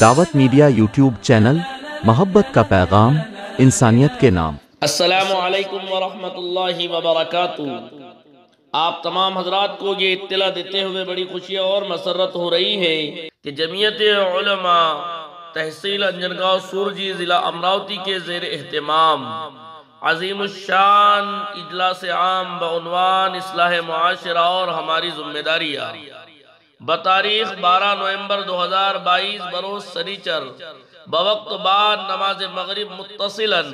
دعوت media YouTube channel, محبت کا پیغام، انسانیت کے نام۔ السلام علیکم ورحمۃ اللہ وبرکاتہ۔ آپ تمام حضرات کو یہ اطلاع دیتے ہوئے بڑی خوشی اور مسرت ہو رہی ہے کہ جمعیت علماء تحصیل انجنگاؤں سورجی ضلع امراوتی کے زیر اہتمام عظیم الشان اجلاس عام بعنوان اصلاح معاشرہ اور ہماری ذمہ داریاں بتاریخ 12 نومبر 2022 بروز سنیچر بوقت بعد نماز مغرب متصلاً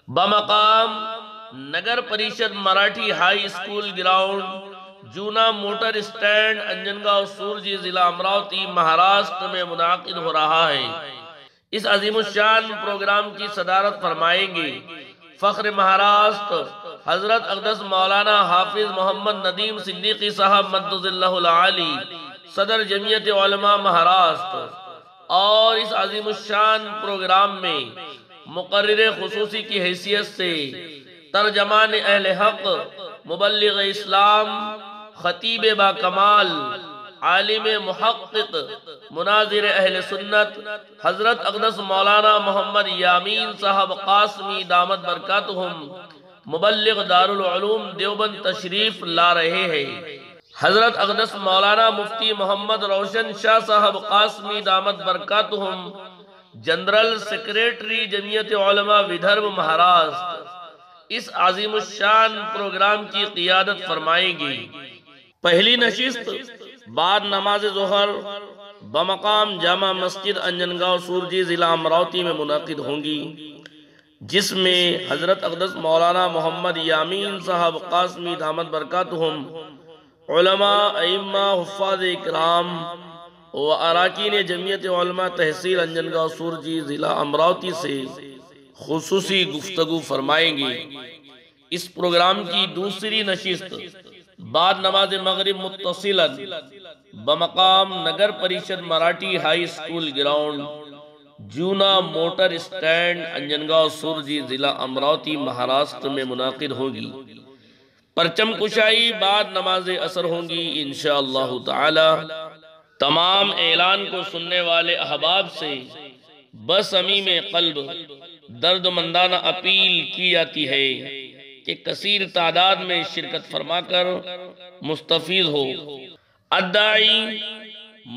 بمقام Nagar Parishad Marathi high school ground Juna motor stand Anjangaon Surji ضلع امراوتی مہاراشٹر میں منعقد ہو رہا ہے۔ اس عظیم الشان پروگرام کی صدارت فرمائیں گے فخر مہاراشٹر حضرت اقدس مولانا حافظ محمد ندیم صدیقی صاحب مدد اللہ العالی صدر جمعیت علماء مہاراشٹر، اور اس عظیم الشان پروگرام میں مقرر خصوصی کی حیثیت سے ترجمان اہل حق، مبلغ اسلام، خطیب با کمال، عالم محقق، مناظر اہل سنت حضرت اقدس مولانا محمد یامین صاحب قاسمی دامت برکاتہم مبلغ دارالعلوم دیوبند تشریف لا رہے ہیں۔ حضرت اقدس مولانا مفتی محمد روشن شاہ صاحب قاسمی دامت برکاتہم جنرل سیکریٹری جمعیت علماء ودربھ مہاراشٹر اس عظیم الشان پروگرام کی قیادت فرمائیں گے۔ پہلی نشست بعد نماز ظہر بمقام جامع مسجد انجنگاؤں سورجی ضلع امراوتی میں منعقد ہوں گی، جس میں حضرت اقدس مولانا محمد یامین صاحب قاسمی دامت برکاتہم علماء، ائمہ، حفاظ اکرام و اراکین جمعیت علماء تحصیل انجنگاؤں سورجی ضلع امراوتی سے خصوصی گفتگو فرمائیں گے۔ اس پروگرام کی دوسری نشست بعد نماز مغرب متصلاً بمقام Nagar Parishad Marathi high school ground Juna motor stand Anjangaon Surji ضلع امراوتی مہاراشٹر میں منعقد ہوگی۔ پرچم کشائی بعد نماز عصر ہوں گی انشاءاللہ تعالی۔ تمام اعلان کو سننے والے احباب سے بصمیم قلب درد مندانہ اپیل کی جاتی ہے کہ کثیر تعداد میں شرکت فرما کر مستفید ہو۔ الداعی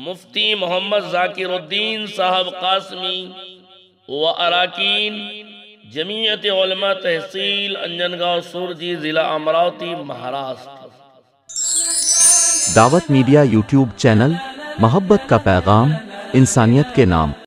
مفتی محمد ذاکر الدین صاحب قاسمی و اراکین جمعیت علماء تحصیل انجنگاؤں سورجی ضلع امراوتی مہاراشٹر۔ دعوت میڈیا یوٹیوب چینل، محبت کا پیغام، انسانیت کے نام۔